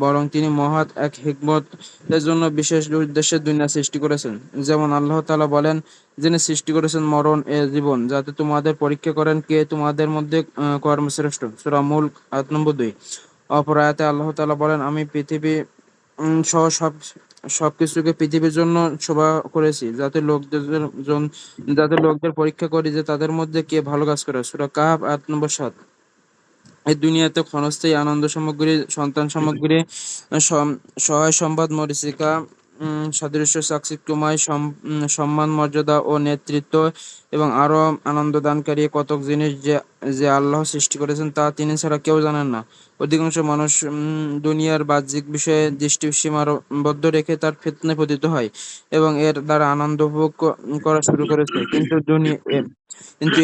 বরং তিনি মহৎ এক হিকমত এর জন্য বিশেষ উদ্দেশ্যে দুনিয়া সৃষ্টি করেছেন। যেমন আল্লাহ তাআলা বলেন, যিনি সৃষ্টি করেছেন মরণ এ জীবন, যাতে তোমাদের পরীক্ষা করেন কে তোমাদের মধ্যে কর্মশ্রেষ্ঠ। সূরা মুলক আয়াত নম্বর 2। অপর আয়াতে আল্লাহ তাআলা বলেন, আমি পৃথিবী সহ সবকিছুকে পৃথিবীর জন্য শোভা করেছি, যাতে লোকদের পরীক্ষা করি যে তাদের মধ্যে কে ভালো কাজ করে। সূরা কাহফ আয়াত নম্বর 7। এই দুনিয়াতে ক্ষণস্থায়ী আনন্দ সামগ্রী, সন্তান সামগ্রী, সহায় সম্পদ, মরীচিকা, সাদৃশ্য, চাকচিক্যময় সম্মান, মর্যাদা ও নেতৃত্ব এবং আরো আনন্দদানকারী কতক জিনিস যে যে আল্লাহ সৃষ্টি করেছেন তা তিনি ছাড়া কেউ জানেন না। অধিকাংশ মানুষ দুনিয়ার বাহ্যিক বিষয়ে দৃষ্টি সীমাবদ্ধ রেখে তার ফিতনায় পতিত হয় এবং এর দ্বারা আনন্দ উপভোগ করা শুরু করেছে, কিন্তু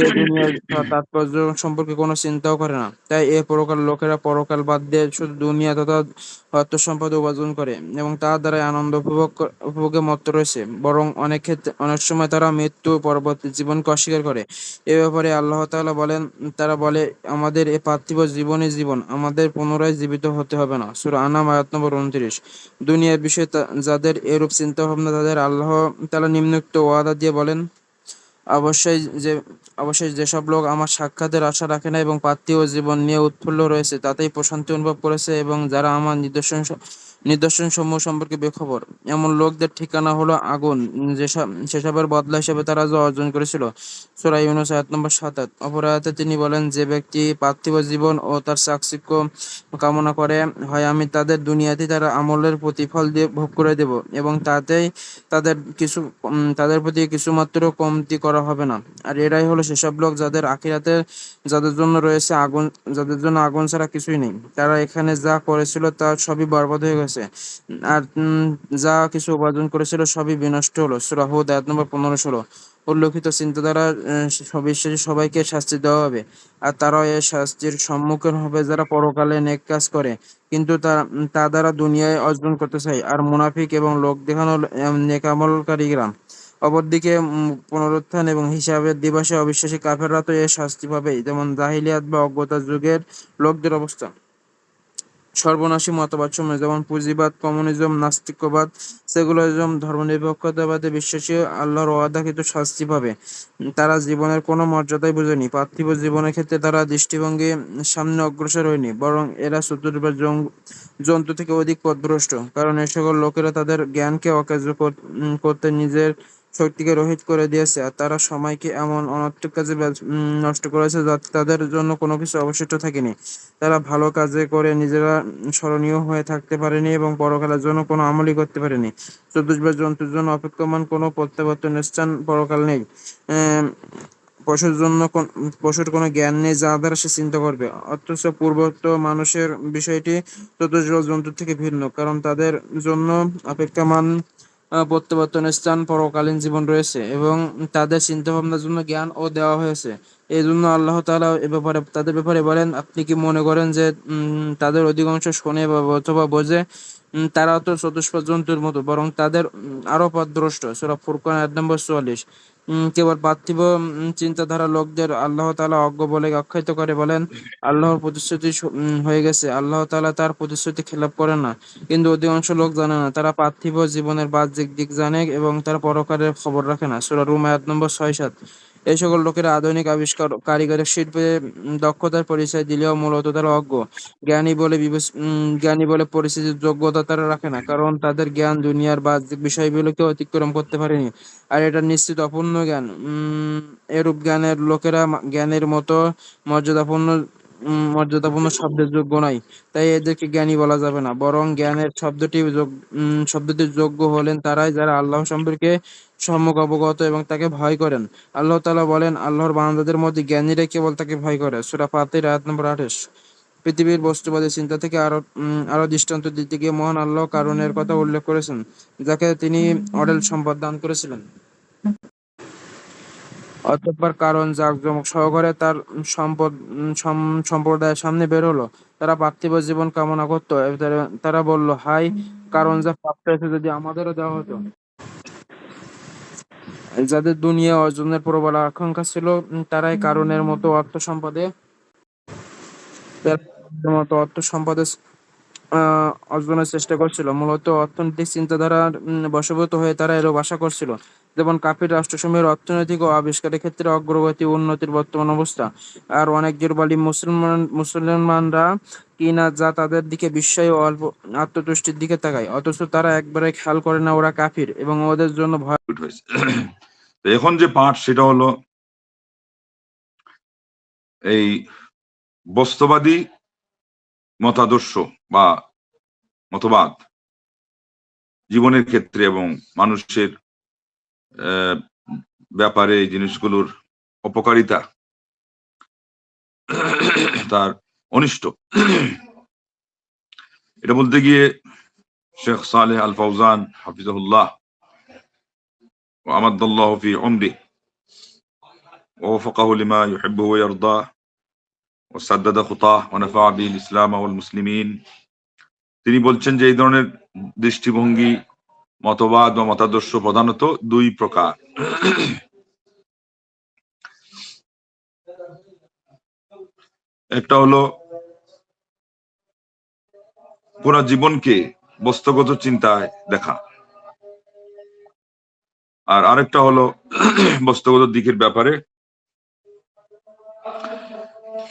এ দুনিয়ার তাৎপর্য সম্পর্কে কোনো চিন্তাও করে না। তাই এ পরকাল লোকেরা পরকাল বাদ দিয়ে শুধু দুনিয়া তথা অর্থ সম্পদ উপার্জন করে এবং তার দ্বারাই আনন্দ উপভোগে মত্ত রয়েছে। বরং অনেক সময় তারা মৃত্যু পরবর্তী জীবনকে অস্বীকার করে। এ ব্যাপারে আল্লাহ তাআলা বলেন, তারা বলে, আমাদের এ পার্থিব জীবনই জীবন, আমাদের পুনরায় জীবিত হতে হবে না। সূরা আনাম আয়াত নম্বর 29। দুনিয়ার বিষয়ে যাদের এরূপ চিন্তা ভাবনা, তাদের আল্লাহ তাআলা নিম্নোক্ত ওয়াদা দিয়ে বলেন, অবশ্যই যে অবশ্যই যেসব লোক আমার সাক্ষাতের আশা রাখে না এবং পার্থিব জীবন নিয়ে উৎফুল্ল রয়েছে তাতেই প্রশান্তি অনুভব করেছে, এবং যারা আমার নিদর্শন সমূহ সম্পর্কে বেখবর, এমন লোকদের ঠিকানা হলো আগুন, সেসবের বদলা হিসেবে তারা যা অর্জন করেছিল। সূরা ইউনূস আয়াত নম্বর ৭। অপর আয়াতে তিনি বলেন, যে ব্যক্তি পার্থিব জীবন ও তার চাকচিক্য কামনা করে, হয় আমি তাদের দুনিয়াতেই তার আমলের প্রতিফল দিয়ে ভোগ করে দেব এবং তাতেই তাদের কিছু তাদের প্রতি কিছুমাত্র কমতি করা হবে না। আর এরাই হলো সেসব লোক যাদের জন্য রয়েছে আগুন, যাদের জন্য আগুন ছাড়া কিছুই নেই। তারা এখানে যা করেছিল তা সবই বরবাদ হয়ে গেছে, আর যা কিছু উপার্জন করেছিল সবই বিনষ্ট হলো। সূরা হুদ আয়াত নম্বর 15-16। উল্লেখিত চিন্তাধারা সবিশেষে সবাইকে শাস্তি দেওয়া হবে, আর তারাও এই শাস্তির সম্মুখীন হবে যারা পরকালে নেক কাজ করে কিন্তু তা দ্বারা দুনিয়ায় অর্জন করতে চায়, আর মুনাফিক এবং লোক দেখানো নেকামলকারীরা। অপরদিকে পুনরুত্থান এবং হিসাবের দিবসে অবিশ্বাসী কাফেররা তো এর শাস্তি পাবেই, যেমন জাহিলিয়াত বা অজ্ঞতার যুগের লোকদের অবস্থা। সর্বনাশী মতবাদসমূহ যেমন পুঁজিবাদ, কমিউনিজম, নাস্তিক্যবাদ, সেকুলারিজম, ধর্মনিরপেক্ষতাবাদে বিশ্বাসী আল্লাহর ওয়াদাকৃত শাস্তি পাবে। তারা জীবনের কোনো মর্যাদাই বুঝেনি। পার্থিব জীবনের ক্ষেত্রে তারা দৃষ্টিভঙ্গি সামনে অগ্রসর হয়নি, বরং এরা চতুর্পাশ জন্তু থেকে অধিক পথভ্রষ্ট। কারণ এ সকল লোকেরা তাদের জ্ঞানকে অকার্য করতে নিজের শক্তিকে রহিত করে দিয়েছে, আর তারা সময়কে এমন অনর্থক কাজে নষ্ট করেছে যাতে তাদের জন্য কোনো কিছু অবশিষ্ট থাকেনি। তারা ভালো কাজে করে নিজেরা স্মরণীয় হয়ে থাকতে পারেনি এবং পরকালের জন্য কোনো আমলই করতে পারেনি। চতুষ্পদ জন্তুর জন্য অপেক্ষমান কোনো প্রত্যাবর্তনের স্থান পরকাল নেই। আহ, পশুর কোনো জ্ঞান নেই যা দ্বারা সে চিন্তা করবে। অথচ পূর্বোক্ত মানুষের বিষয়টি চতুষ্পদ জন্তুর থেকে ভিন্ন, কারণ তাদের জন্য অপেক্ষমান প্রত্যাবর্তনের স্থান পরকালীন জীবন রয়েছে এবং তাদের চিন্তাভাবনার জন্য জ্ঞান ও দেওয়া হয়েছে। এই জন্য আল্লাহ তাআলা তাদের ব্যাপারে বলেন, আপনি কি মনে করেন যে তাদের অধিকাংশ শোনে বা অথবা বোঝে? তারা তো চতুষ্পদ জন্তুর মতো, বরং তাদের আরো পথভ্রষ্ট। সূরা ফুরকান আয়াত নম্বর ৪৪। কেবল পার্থিব চিন্তাধারা লোকদের আল্লাহ তাআলা অজ্ঞ বলে আখ্যায়িত করে বলেন, আল্লাহর প্রতিশ্রুতি হয়ে গেছে, আল্লাহ তাআলা তার প্রতিশ্রুতি খেলাপ করেন না। কিন্তু অধিকাংশ লোক জানে না, তারা পার্থিব জীবনের বাহ্যিক দিক জানে এবং তারা পরকালের খবর রাখে না। সূরা রুম আয়াত নম্বর ৬-৭। এই সকল লোকেরা আধুনিক আবিষ্কার, কারিগরি শিল্পে দক্ষতার পরিচয় দিলেও মূলত তারা অজ্ঞ। জ্ঞানী বলে পরিচিতির যোগ্যতা তারা রাখে না, কারণ তাদের জ্ঞান দুনিয়ার বাহ্যিক বিষয়গুলোকে অতিক্রম করতে পারেনি, আর এটা নিশ্চিত অপূর্ণ জ্ঞান। এরূপ জ্ঞানের লোকেরা জ্ঞানের মতো মর্যাদাপূর্ণ মর্যাদাপূর্ণ শব্দের যোগ্য নয়, তাই এদেরকে জ্ঞানী বলা যাবে না। বরং জ্ঞানের শব্দটির যোগ্য হলেন তারাই যারা আল্লাহ সম্পর্কে সম্যক অবগত এবং তাকে ভয় করেন। আল্লাহ তাআলা বলেন, আল্লাহর বান্দাদের মধ্যে জ্ঞানীরাই কেবল তাকে ভয় করে। সূরা ফাতির আয়াত নম্বর ২৮। পৃথিবীর বস্তুবাদী চিন্তা থেকে আরো দৃষ্টান্ত দিতে গিয়ে মহান আল্লাহ কারুনের কথা উল্লেখ করেছেন, যাকে তিনি অঢেল সম্পদ দান করেছিলেন। অতঃপর কারণ জাঁকজমক সহকারে তার সম্প্রদায়ের সামনে বের হলো। তারা পার্থিব জীবন কামনা করত। তারা বলল, হায় কারণ, যা প্রাপ্ত হয়েছে যদি আমাদেরও দেওয়া হতো। যাদের দুনিয়া অর্জনের প্রবল আকাঙ্ক্ষা ছিল, তারাই কারুনের মতো অর্থ সম্পদে অর্জনের চেষ্টা করছিল। মূলত অর্থনৈতিক চিন্তাধারার বশবর্তী হয়ে তারা এরূপ আশা করছিল। যেমন কাফির রাষ্ট্রসমূহের অর্থনৈতিক ও আবিষ্কারের ক্ষেত্রে অগ্রগতি ও উন্নতির বর্তমান অবস্থা। আর অনেক দুর্বলী মুসলমানরা কিনা যা তাদের দিকে বিস্ময় ও অল্প আত্মতুষ্টির দিকে তাকায়, অথচ তারা একবারে খেয়াল করে না ওরা কাফির এবং ওদের জন্য ভয়। হয়েছে। তো এখন যে পাঠ সেটা হলো এই বস্তুবাদী মতাদর্শ বা মতবাদ জীবনের ক্ষেত্রে এবং মানুষের ব্যাপারে এই জিনিসগুলোর অপকারিতা, তার অনিষ্ট, এটা বলতে গিয়ে শেখ সালেহ আল ফাউজান হাফিজাহুল্লাহ ওয়া আমাদ্দাল্লাহু ফি উমরি ওয়া ওয়াফাকাহু লিমা ইউহিব্বু ওয়া ইয়ারদা ওয়া সাদ্দাদা খুতাহ ওয়া নাফা'a বিল ইসলাম ওয়াল মুসলিমিন, তিনি বলছেন যে এই ধরনের দৃষ্টিভঙ্গি, মতবাদ বা মতাদর্শ প্রধানত দুই প্রকার। একটা হলো পুরা জীবনকে বস্তুগত চিন্তায় দেখা, আর আরেকটা হলো বস্তুগত দিকের ব্যাপারে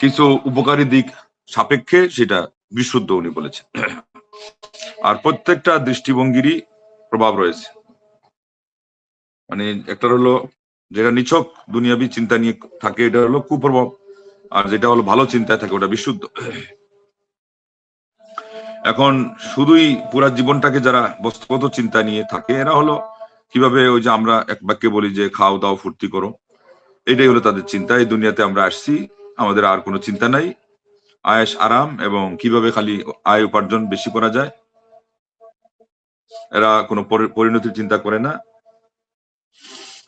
কিছু উপকারী দিক সাপেক্ষে সেটা বিশুদ্ধ, উনি বলেছেন। আর প্রত্যেকটা দৃষ্টিভঙ্গিরই প্রভাব রয়েছে। মানে একটা হলো যেটা নিছক দুনিয়াবী চিন্তা নিয়ে থাকে, এটা হলো কুপ্রভাব, আর যেটা হলো ভালো চিন্তায় থাকে ওটা বিশুদ্ধ। এখন শুধুই পুরা জীবনটাকে যারা বস্তুগত চিন্তা নিয়ে থাকে, এরা হলো কিভাবে ওই যে আমরা এক বাক্যে বলি যে খাও দাও ফুর্তি করো, এটাই হলো তাদের চিন্তা। এই দুনিয়াতে আমরা আসছি, আমাদের আর কোনো চিন্তা নাই, আয়েশ আরাম এবং কিভাবে খালি আয় উপার্জন বেশি করা যায়, এরা কোনো পরিণতির চিন্তা করে না।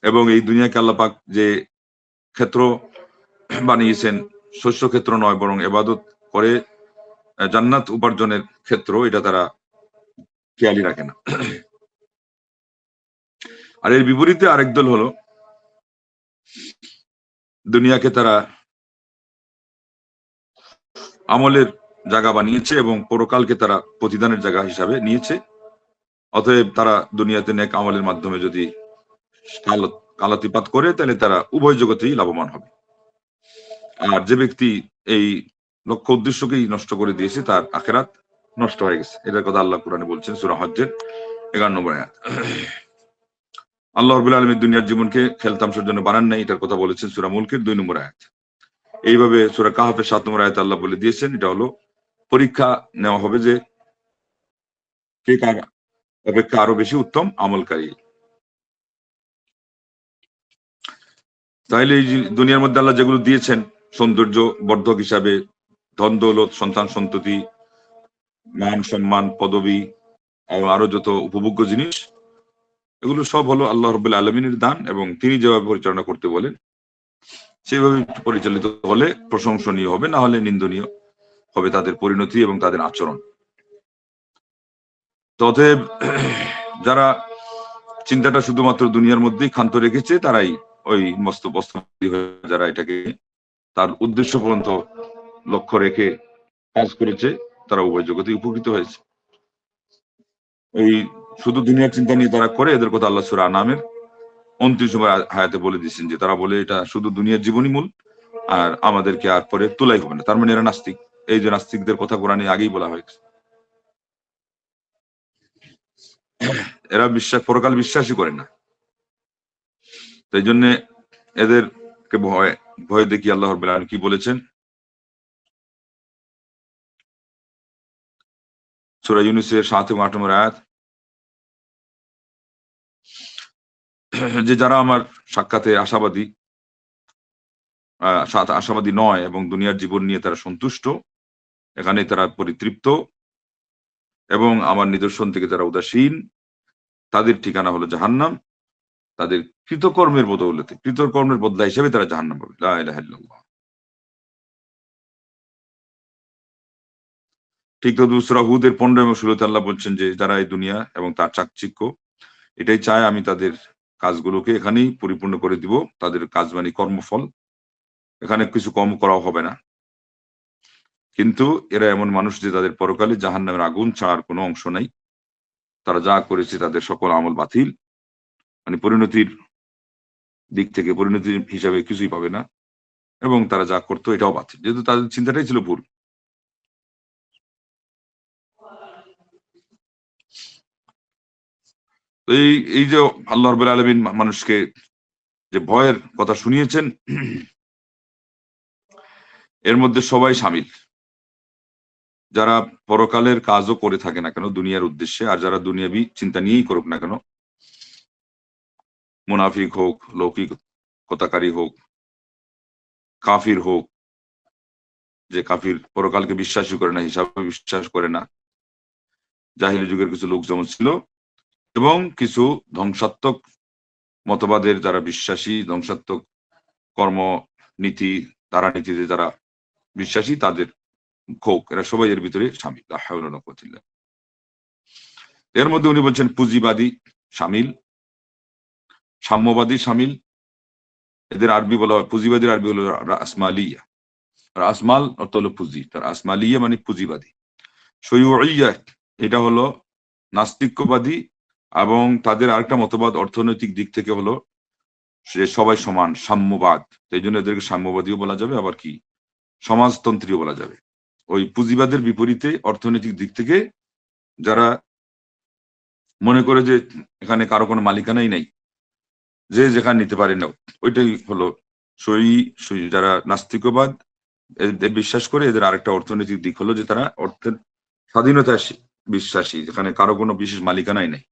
এবং এই দুনিয়াকে আল্লাহ পাক যে ক্ষেত্র বানিয়েছেন, শস্য ক্ষেত্র নয় বরং ইবাদত করে জান্নাত উপার্জনের ক্ষেত্র, এটা তারা খেয়ালই রাখে না। আর এর বিপরীতে আরেক দল হলো দুনিয়াকে তারা আমলের জায়গা বানিয়েছে এবং পরকালকে তারা প্রতিদানের জায়গা হিসাবে নিয়েছে। অতএব তারা দুনিয়াতে নেক আমলের মাধ্যমে যদি কালাতিপাত করে, তাহলে তারা উভয় জগতেই লাভবান হবে। আর যে ব্যক্তি এই লক্ষ্য উদ্দেশ্যকেই নষ্ট করে দিয়েছে, তার আখেরাত নষ্ট হয়ে গেছে। এটার কথা আল্লাহ কুরআনে বলছেন সূরা হজ্জের 11 নম্বর আয়াত। আল্লাহ রাব্বুল আলামিন দুনিয়ার জীবনকে খেলতামশার জন্য বানান নাই, এটার কথা বলেছেন সূরা মুলকের 2 নম্বর আয়াত। এইভাবে সূরা কাহফের 7 নম্বর আয়াতে আল্লাহ বলে দিয়েছেন এটা হলো পরীক্ষা নেওয়া হবে যে কে কার অপেক্ষা আরো বেশি উত্তম আমলকারী। তাইলে এই দুনিয়ার মধ্যে আল্লাহ যেগুলো দিয়েছেন সৌন্দর্য বর্ধক হিসাবে, ধন দৌলত, সন্তান সন্ততি, মান সম্মান, পদবি এবং আরো যত উপভোগ্য জিনিস, এগুলো সব হলো আল্লাহ রাব্বুল আলামিনের দান, এবং তিনি যেভাবে পরিচালনা করতে বলেন সেভাবে পরিচালিত হলে প্রশংসনীয় হবে, না হলে নিন্দনীয় হবে তাদের পরিণতি এবং তাদের আচরণ। অতএব যারা চিন্তাটা শুধুমাত্র দুনিয়ার মধ্যেই ক্ষান্ত রেখেছে, তারাই ওই মস্ত বস্তুবাদী হয়ে যারা এটাকে তার উদ্দেশ্য পর্যন্ত লক্ষ্য রেখে কাজ করেছে, তারা উভয় জগতে উপকৃত হয়েছে। এই শুধু দুনিয়ার চিন্তা নিয়ে তারা করে, এদের কথা আল্লাহ সূরা আনামের 29 নম্বর আয়াতে বলে দিয়েছেন যে তারা বলে এটা শুধু দুনিয়ার জীবনই মূল, আর আমাদেরকে আর পরে তোলাই হবে না। তার মানে এরা নাস্তিক। এই যে নাস্তিকদের কথা কোরআনে আগেই বলা হয়েছে, এরা পরকাল বিশ্বাসই করে না। তাই জন্য এদেরকে ভয় দেখি আল্লাহ রাব্বুল আলামিন কি বলেছেন সূরা ইউনূসের 7 এবং 8 নম্বর আয়াত, যে যারা আমার সাক্ষাতে আশাবাদী নয় এবং দুনিয়ার জীবন নিয়ে তারা সন্তুষ্ট, এখানে তারা পরিতৃপ্ত এবং আমার নিদর্শন থেকে তারা উদাসীন, তাদের ঠিকানা হলো জাহান্নাম। তাদের কৃতকর্মের বদলা হিসেবে তারা জাহান্নাম পাবে। লা ইলাহা ইল্লাল্লাহ। ঠিক তো সূরা হুদের 15 এবং 16 আল্লাহ বলছেন যে যারা এই দুনিয়া এবং তার চাকচিক্য এটাই চায়, আমি তাদের কাজগুলোকে এখানেই পরিপূর্ণ করে দিব। তাদের কাজ মানে কর্মফল, এখানে কিছু কম করা হবে না। কিন্তু এরা এমন মানুষ যে তাদের পরকালে জাহান্নামের আগুন ছাড়ার কোনো অংশ নাই। তারা যা করেছে তাদের সকল আমল বাতিল, মানে পরিণতির দিক থেকে পরিণতি হিসাবে কিছুই পাবে না, এবং তারা যা করতো এটাও বাতিল, যেহেতু তাদের চিন্তাটাই ছিল ভুল। তো এই যে আল্লাহ রাব্বুল আলামিন মানুষকে যে ভয়ের কথা শুনিয়েছেন, এর মধ্যে সবাই শামিল, যারা পরকালের কাজও করে থাকে না কেন দুনিয়ার উদ্দেশ্যে, আর যারা দুনিয়াবি চিন্তা নিয়েই করুক না কেন, মুনাফিক হোক, লৌকিকতাকারী হোক, কাফির হোক, যে কাফির পরকালকে বিশ্বাসই করে না, হিসাবে বিশ্বাস করে না, জাহিলি যুগের কিছু লোক যেমন ছিল, এবং কিছু ধ্বংসাত্মক মতবাদের যারা বিশ্বাসী, ধ্বংসাত্মক কর্ম নীতি, তারা নীতিতে যারা বিশ্বাসী, তাদের হোক, এরা সবাই এর ভিতরে শামিল। লা হাওলা ওয়ালা কুওয়াতা ইল্লা বিল্লাহ। এর মধ্যে উনি বলছেন পুঁজিবাদী শামিল, সাম্যবাদী শামিল। এদের আরবি বলা হয়, পুঁজিবাদীর আরবি হলো রাসমালিয়া। রাসমাল অর্থ হলো পুঁজি, তার আসমালিয়া মানে পুঁজিবাদী। শয়ুইয়া এটা হলো নাস্তিক্যবাদী, এবং তাদের আরেকটা মতবাদ অর্থনৈতিক দিক থেকে হলো সে সবাই সমান, সাম্যবাদ। এই জন্য এদেরকে সাম্যবাদীও বলা যাবে, আবার কি সমাজতন্ত্রীও বলা যাবে। ওই পুঁজিবাদের বিপরীতে অর্থনৈতিক দিক থেকে যারা মনে করে যে এখানে কারো কোনো মালিকানাই নাই, যে যেখানে নিতে পারে না, ওইটাই হলো যারা নাস্তিকবাদ, এদের বিশ্বাস করে। এদের আরেকটা অর্থনৈতিক দিক হলো যে তারা অর্থের স্বাধীনতা বিশ্বাসী, যেখানে কারো কোনো বিশেষ মালিকানাই নেই।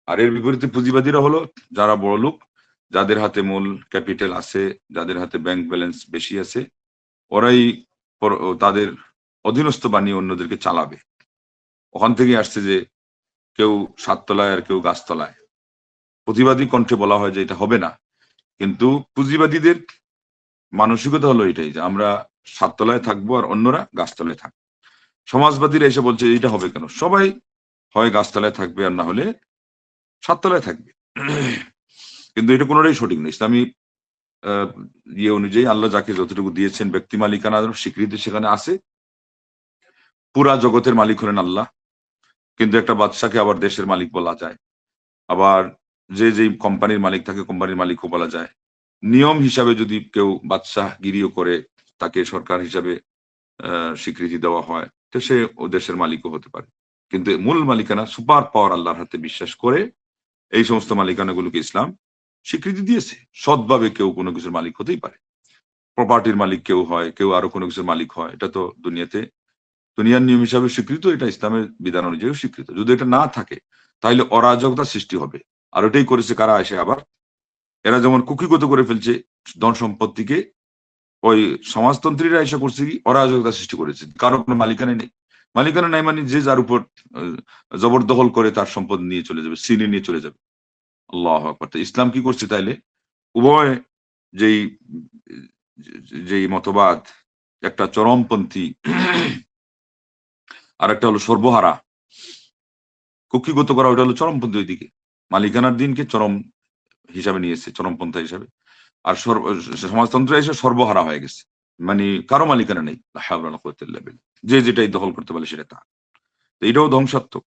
আর এর বিপরীতে পুঁজিবাদীরা হলো যারা বড় লোক, যাদের হাতে মূল ক্যাপিটাল আছে, যাদের হাতে ব্যাংক ব্যালেন্স বেশি আছে, ওরাই তাদের অধীনস্থ বানিয়ে অন্যদেরকে চালাবে। ওখান থেকে আসছে যে কেউ সাততলায় আর কেউ গাছতলায়। প্রতিবাদী কণ্ঠে বলা হয় যে এটা হবে না, কিন্তু পুঁজিবাদীদের মানসিকতা হলো এটাই যে আমরা সাততলায় থাকবো আর অন্যরা গাছতলায় থাকবে। সমাজবাদীরা এসে বলছে এটা হবে কেন, সবাই হয় গাছতলায় থাকবে আর না হলে সাততলায় থাকবে। কিন্তু এটা কোনোটাই সঠিক নয়। ইসলামী ইয়ে অনুযায়ী আল্লাহ যাকে যতটুকু দিয়েছেন ব্যক্তি মালিকানার স্বীকৃতি সেখানে আছে। পুরা জগতের মালিক হলেন আল্লাহ, কিন্তু একটা বাদশাকে আবার দেশের মালিক বলা যায়, আবার যে যেই কোম্পানির মালিক থাকে কোম্পানির মালিকও বলা যায়। নিয়ম হিসাবে যদি কেউ বাদশাহগিরিও করে, তাকে সরকার হিসাবে স্বীকৃতি দেওয়া হয়, তো সে ও দেশের মালিকও হতে পারে। কিন্তু মূল মালিকানা সুপার পাওয়ার আল্লাহর হাতে বিশ্বাস করে এই সমস্ত মালিকানাগুলোকে ইসলাম স্বীকৃতি দিয়েছে। সৎভাবে কেউ কোনো কিছুর মালিক হতেই পারে, প্রপার্টির মালিক কেউ হয়, কেউ আরো কোনো কিছুর মালিক হয়, এটা তো দুনিয়ার নিয়ম হিসাবে স্বীকৃত, এটা ইসলামের বিধান অনুযায়ী স্বীকৃত। যদি এটা না থাকে তাহলে অরাজকতা সৃষ্টি হবে। আর ওটাই করেছে কারা এসে আবার, এরা যেমন কুক্ষিগত করে ফেলছে ধন সম্পত্তিকে, ওই সমাজতন্ত্রীরা এসে করছে কি অরাজকতা সৃষ্টি করেছে। কারো কোনো মালিকানা নেই, মালিকানা নাই মানে যে যার উপর জবরদখল করে তার সম্পদ নিয়ে চলে যাবে, ছিনিয়ে নিয়ে চলে যাবে। আল্লাহু আকবার। তো ইসলাম কি করছে তাইলে, উভয় যেই যেই মতবাদ, একটা চরমপন্থী আর একটা হলো সর্বহারা, কুক্ষিগত করা, ওটা হলো চরমপন্থী। ওইদিকে মালিকানার দিনকে চরম হিসাবে নিয়েছে, চরমপন্থা হিসাবে। আর সমাজতন্ত্র এসে সর্বহারা হয়ে গেছে, মানে কারো মালিকানা নেই, লা হাওলা ওয়ালা কুওয়াতা ইল্লা বিল্লাহ। যে যেটাই দখল করতে পারে সেটা তা। তো এটাও ধ্বংসাত্মক।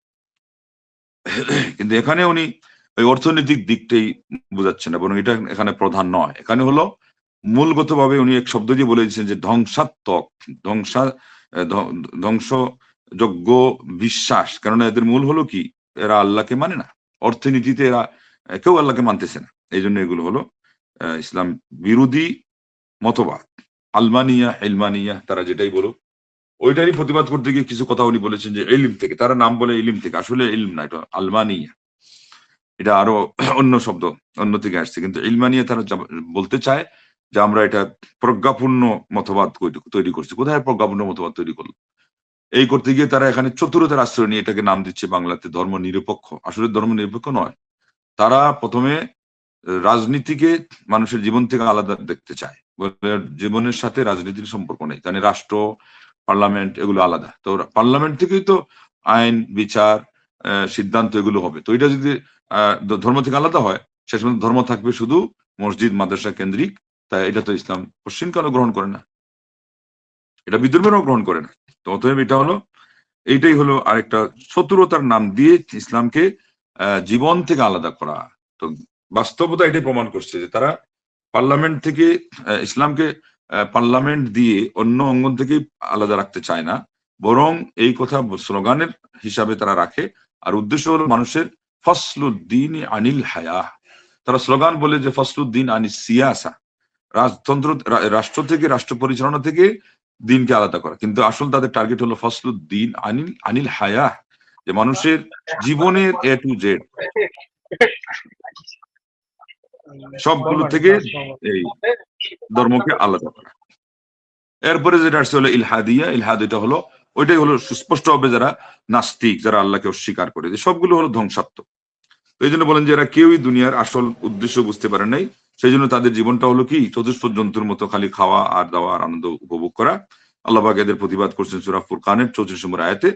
কিন্তু এখানে উনি ওই অর্থনৈতিক দিকটাই বোঝাচ্ছেন না, বরং এটা এখানে প্রধান নয়। এখানে হলো মূলগতভাবে উনি এক শব্দ দিয়ে বলে দিচ্ছেন যে ধ্বংসাত্মক, ধ্বংসযোগ্য বিশ্বাস। কেননা এদের মূল হলো কি, এরা আল্লাহকে মানে না, অর্থনীতিতে এরা কেউ আল্লাহকে মানতেছে না। এই জন্য এগুলো হলো ইসলাম বিরোধী মতবাদ। আলমানিয়া ইলমানিয়া তারা যেটাই বলো, ওইটারই প্রতিবাদ করতে গিয়ে কিছু কথা উনি বলেছেন যে ইলম থেকে, তারা নাম বলে ইলম থেকে, আসলে ইলম না, এটা আলমানিয়া। এটা আরো অন্য শব্দ, অন্য থেকে আসছে। কিন্তু ইলমানিয়া তারা বলতে চায় যে আমরা এটা প্রজ্ঞাপূর্ণ মতবাদ তৈরি করছি। কোথায় প্রজ্ঞাপূর্ণ মতবাদ তৈরি করলো? এই করতে গিয়ে তারা এখানে চতুরতার আশ্রয় নিয়ে এটাকে নাম দিচ্ছে বাংলাতে ধর্ম নিরপেক্ষ। আসলে ধর্ম নিরপেক্ষ নয়। তারা প্রথমে রাজনীতিকে মানুষের জীবন থেকে আলাদা দেখতে চায়, জীবনের সাথে রাজনীতির সম্পর্ক নেই। কারণ রাষ্ট্র, পার্লামেন্ট এগুলো আলাদা। তো পার্লামেন্ট থেকেই তো আইন, বিচার, সিদ্ধান্ত এগুলো হবে। তো এটা যদি ধর্ম থেকে আলাদা হয়, সে সময় ধর্ম থাকবে শুধু মসজিদ মাদ্রাসা কেন্দ্রিক। তাই এটা তো ইসলাম পশ্চিমকালও গ্রহণ করে না। এটা বিদ্রোহেরও গ্রহণ করে না। তো অতএব এটা হলো, এইটাই হলো আরেকটা শত্রুতার নাম দিয়ে ইসলামকে জীবন থেকে আলাদা করা। তো বাস্তবতা এটাই প্রমাণ করছে যে তারা পার্লামেন্ট থেকে ইসলামকে পার্লামেন্ট দিয়ে অন্য অঙ্গন থেকে আলাদা রাখতে চায় না, বরং এই কথা স্লোগানের হিসাবে তারা রাখে। আর উদ্দেশ্য হলো মানুষের ফসলুদ্দিন আনিল হায়া। তারা স্লোগান বলে যে ফসলুদ্দিন আনিস সিয়াসা, রাজতন্ত্র রাষ্ট্র থেকে, রাষ্ট্র পরিচালনা থেকে দিনকে আলাদা করা, কিন্তু আসল তাদের টার্গেট হলো ফসলুদ্দিন আনিল আনিল হায়া, যে মানুষের জীবনের A to Z সবগুলো থেকে এই ধর্মকে আলাদা করা। এরপরে যেটা আসছে হলো ইলহাদিয়া। ইলহাদ এটা হলো, ওইটাই হলো সুস্পষ্ট হবে যারা নাস্তিক, যারা আল্লাহকে অস্বীকার করে, যে সবগুলো হলো ধ্বংসাত্মক। তো এই জন্য বলেন যে এরা কেউই দুনিয়ার আসল উদ্দেশ্য বুঝতে পারে নাই, সেই জন্য তাদের জীবনটা হলো কি চতুষ্পদ জন্তুর মতো, খালি খাওয়া আর দাওয়া আর আনন্দ উপভোগ করা। আল্লাহ পাক এদের প্রতিবাদ করছেন সূরা ফুরকানের 34 নম্বর আয়াতে,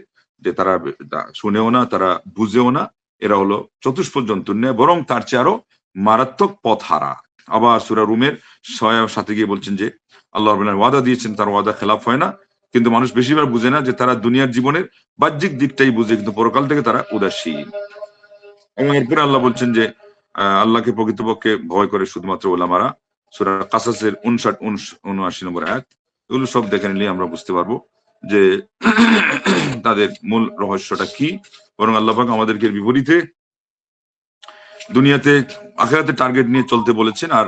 যে তারা শুনেও না, তারা বুঝেও না, এরা হলো চতুষ্পদ জন্তুর ন্যায়, বরং তার চেয়ে আরো মারাত্মক পথ হারা। আবার সূরা রুমের 6 গিয়ে বলছেন যে আল্লাহ রাব্বুল আলামিন ওয়াদা দিয়েছেন, তার ওয়াদা খেলাফ হয় না। কিন্তু মানুষ বেশিরভাগ বুঝে না, যে তারা দুনিয়ার জীবনের বাহ্যিক দিকটাই বুঝে, কিন্তু পরকাল থেকে তারা উদাসীন। এবং এরপরে আল্লাহ বলছেন যে আল্লাহকে প্রকৃতপক্ষে ভয় করে শুধুমাত্র ওলামারা। সূরা কাসাসের 59-79 নম্বর আয়াত। এগুলো সব দেখে নিলে আমরা বুঝতে পারবো যে তাদের মূল রহস্যটা কি। বরং আল্লাহ পাক আমাদেরকে বিপরীতে দুনিয়াতে আখিরাতে টার্গেট নিয়ে চলতে বলেছেন, আর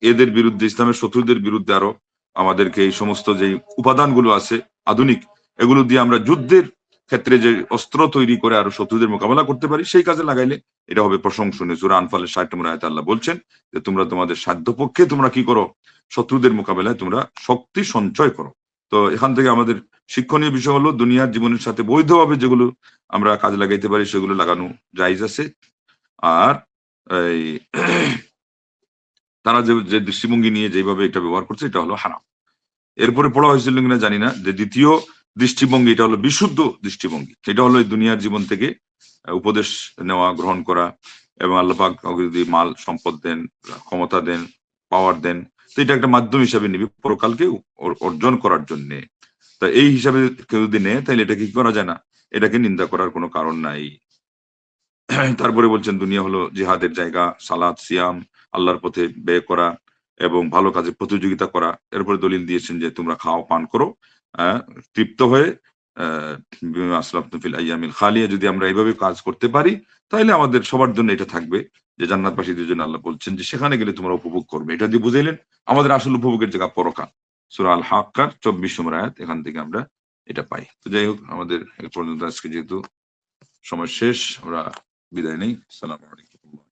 এদের বিরুদ্ধে, ইসলামের শত্রুদের বিরুদ্ধে আরো আমাদেরকে এই সমস্ত যে উপাদানগুলো আছে আধুনিক, এগুলো দিয়ে আমরা যুদ্ধের ক্ষেত্রে যে অস্ত্র তৈরি করে আরো শত্রুদের মোকাবেলা করতে পারি, সেই কাজে লাগাইলে এটা হবে প্রশংসনীয়। সূরা আনফালের 60 নম্বর আয়াতে আল্লাহ বলছেন যে তোমরা তোমাদের সাধ্যপক্ষে তোমরা কি করো, শত্রুদের মোকাবেলায় তোমরা শক্তি সঞ্চয় করো। তো এখান থেকে আমাদের শিক্ষণীয় বিষয় হলো, দুনিয়ার জীবনের সাথে বৈধভাবে যেগুলো আমরা কাজে লাগাইতে পারি সেগুলো লাগানো জায়েজ আছে। আর এই তারা যে দৃষ্টিভঙ্গি নিয়ে যেভাবে এটা ব্যবহার করছে, এটা হলো হারাম। এরপরে পড়া হয়েছিল কিনা জানি না, যে দ্বিতীয় দৃষ্টিভঙ্গি, এটা হলো বিশুদ্ধ দৃষ্টিভঙ্গি। এটা হলো এই দুনিয়ার জীবন থেকে উপদেশ নেওয়া, গ্রহণ করা, এবং আল্লাহ পাক কাউকে যদি মাল সম্পদ দেন, ক্ষমতা দেন, পাওয়ার দেন, তো এটা একটা মাধ্যম হিসাবে নিবি পরকালকে অর্জন করার জন্য। তা এই হিসাবে কেউ যদি নেয়, তাহলে এটা কি করা যায় না, এটাকে নিন্দা করার কোনো কারণ নাই। তারপরে বলছেন দুনিয়া হলো জিহাদের জায়গা, সালাত, সিয়াম, আল্লাহর পথে ব্যয় করা এবং ভালো কাজে প্রতিযোগিতা করা। এরপরে দলিল দিয়েছেন যে তোমরা খাও, পান করো তৃপ্ত হয়ে, বিমা আসলাফতুম ফিল আইয়ামিল খালিয়া। যদি আমরা এইভাবে কাজ করতে পারি, তাহলে আমাদের সবার জন্য এটা থাকবে, যে জান্নাতবাসীদের জন্য আল্লাহ বলছেন যে সেখানে গেলে তোমরা উপভোগ করবে। এটা দিয়ে বুঝাইলেন আমাদের আসল উপভোগের জায়গা পরকাল। সূরা আল হাক্কার 24 নম্বর আয়াত, এখান থেকে আমরা এটা পাই। তো যাই হোক, আমাদের এ পর্যন্ত আজকে যেহেতু সময় শেষ, আমরা বিদায় নেই। আসসালামু আলাইকুম।